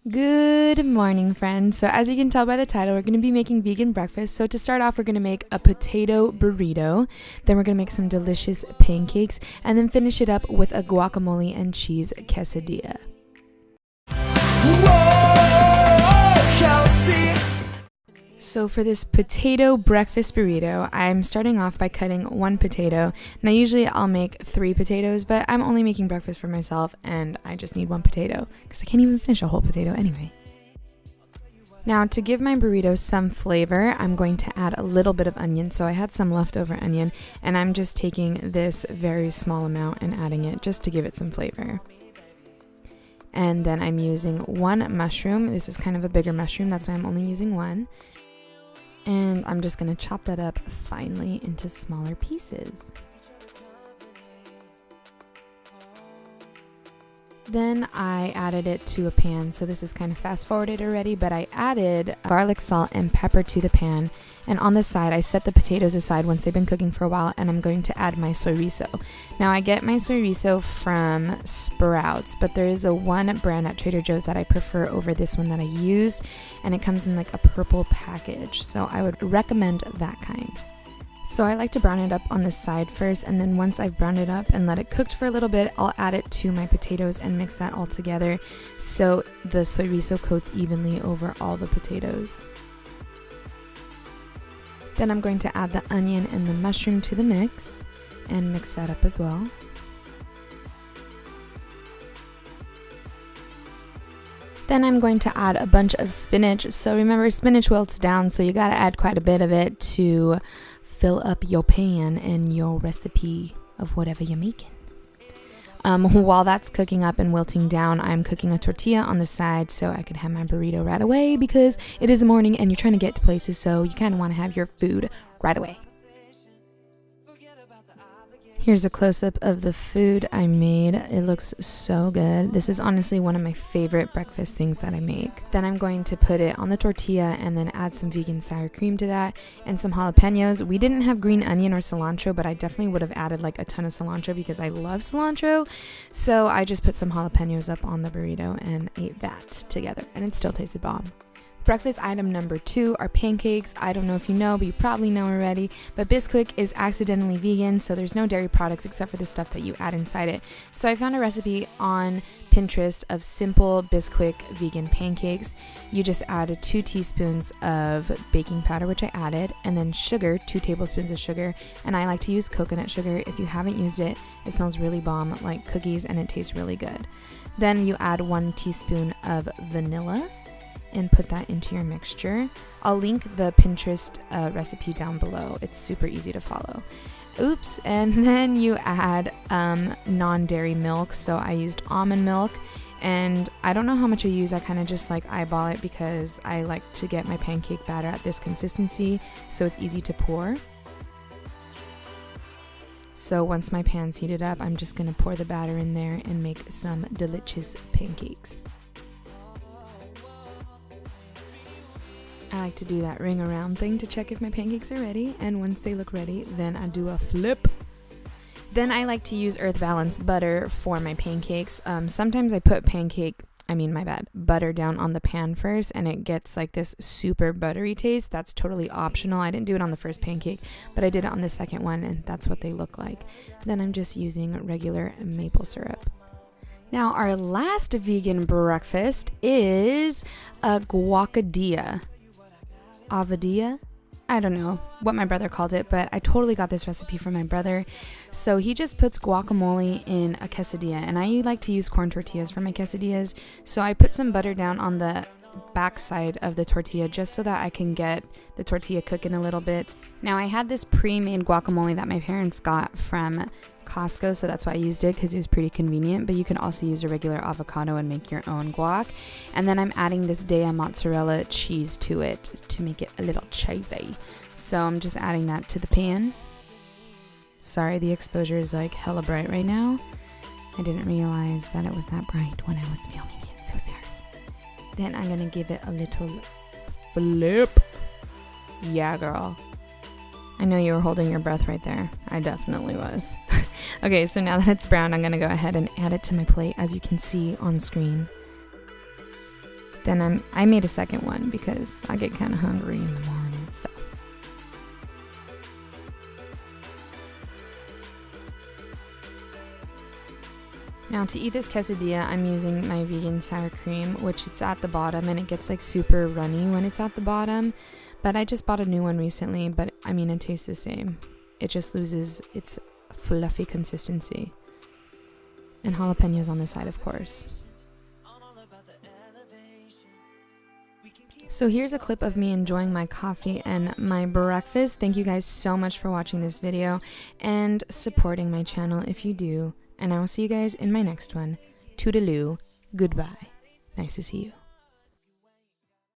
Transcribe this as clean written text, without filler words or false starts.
Good morning, friends. So as you can tell by the title, we're going to be making vegan breakfast. So to start off, we're going to make a potato burrito. Then we're going to make some delicious pancakes and then finish it up with a guacamole and cheese quesadilla. Whoa, Kelsey. So for this potato breakfast burrito, I'm starting off by cutting one potato. Now usually I'll make 3 potatoes, but I'm only making breakfast for myself and I just need 1 potato because I can't even finish a whole potato anyway. Now to give my burrito some flavor, I'm going to add a little bit of onion. So I had some leftover onion and I'm just taking this very small amount and adding it just to give it some flavor. And then I'm using 1 mushroom. This is kind of a bigger mushroom, that's why I'm only using 1. And I'm just going to chop that up finely into smaller pieces. Then I added it to a pan, so this is kind of fast forwarded already, but I added garlic, salt, and pepper to the pan. And on the side, I set the potatoes aside once they've been cooking for a while, and I'm going to add my chorizo. Now I get my chorizo from Sprouts, but there is a one brand at Trader Joe's that I prefer over this one that I used, and it comes in like a purple package, so I would recommend that kind. So I like to brown it up on the side first, and then once I've browned it up and let it cook for a little bit, I'll add it to my potatoes and mix that all together so the chorizo coats evenly over all the potatoes. Then I'm going to add the onion and the mushroom to the mix and mix that up as well. Then I'm going to add a bunch of spinach. So remember, spinach wilts down, so you gotta add quite a bit of it to fill up your pan and your recipe of whatever you're making. While that's cooking up and wilting down, I'm cooking a tortilla on the side so I can have my burrito right away because it is the morning and you're trying to get to places, so you kind of want to have your food right away. Here's a close-up of the food I made. It looks so good. This is honestly one of my favorite breakfast things that I make. Then I'm going to put it on the tortilla and then add some vegan sour cream to that and some jalapenos. We didn't have green onion or cilantro, but I definitely would have added like a ton of cilantro because I love cilantro. So I just put some jalapenos up on the burrito and ate that together, and it still tasted bomb. Breakfast item number 2 are pancakes. I don't know if you know, but you probably know already, but Bisquick is accidentally vegan, so there's no dairy products except for the stuff that you add inside it. So I found a recipe on Pinterest of simple Bisquick vegan pancakes. You just add 2 teaspoons of baking powder, which I added, and then sugar, 2 tablespoons of sugar, and I like to use coconut sugar. If you haven't used it, it smells really bomb like cookies and it tastes really good. Then you add 1 teaspoon of vanilla and put that into your mixture. I'll link the Pinterest recipe down below. It's super easy to follow. Oops. And then you add non-dairy milk. So I used almond milk, and I don't know how much I use. I kind of just like eyeball it because I like to get my pancake batter at this consistency so it's easy to pour. So once my pan's heated up, I'm just going to pour the batter in there and make some delicious pancakes. I like to do that ring around thing to check if my pancakes are ready, and once they look ready, then I do a flip. Then I like to use Earth Balance butter for my pancakes. Sometimes I put butter down on the pan first and it gets like this super buttery taste. That's totally optional. I didn't do it on the first pancake, but I did it on the second one and that's what they look like. Then I'm just using regular maple syrup. Now our last vegan breakfast is a guacadilla. Avadilla? I don't know what my brother called it, but I totally got this recipe from my brother. So he just puts guacamole in a quesadilla, and I like to use corn tortillas for my quesadillas. So I put some butter down on the back side of the tortilla just so that I can get the tortilla cooking a little bit. Now I had this pre-made guacamole that my parents got from Costco, so that's why I used it because it was pretty convenient, but you can also use a regular avocado and make your own guac. And then I'm adding this Dea mozzarella cheese to it to make it a little cheesy. So I'm just adding that to the pan. Sorry, the exposure is like hella bright right now. I didn't realize that it was that bright when I was filming it, so sorry. Then I'm gonna give it a little flip. Yeah, girl. I know you were holding your breath right there. I definitely was. Okay, so now that it's brown, I'm gonna go ahead and add it to my plate, as you can see on screen. Then I made a second one because I get kind of hungry in the morning. So. Now to eat this quesadilla, I'm using my vegan sour cream, which it's at the bottom and it gets like super runny when it's at the bottom. But I just bought a new one recently, but I mean it tastes the same. It just loses its fluffy consistency. And jalapenos on the side, of course. So here's a clip of me enjoying my coffee and my breakfast. Thank you guys so much for watching this video and supporting my channel if you do. And I will see you guys in my next one. Toodaloo. Goodbye. Nice to see you.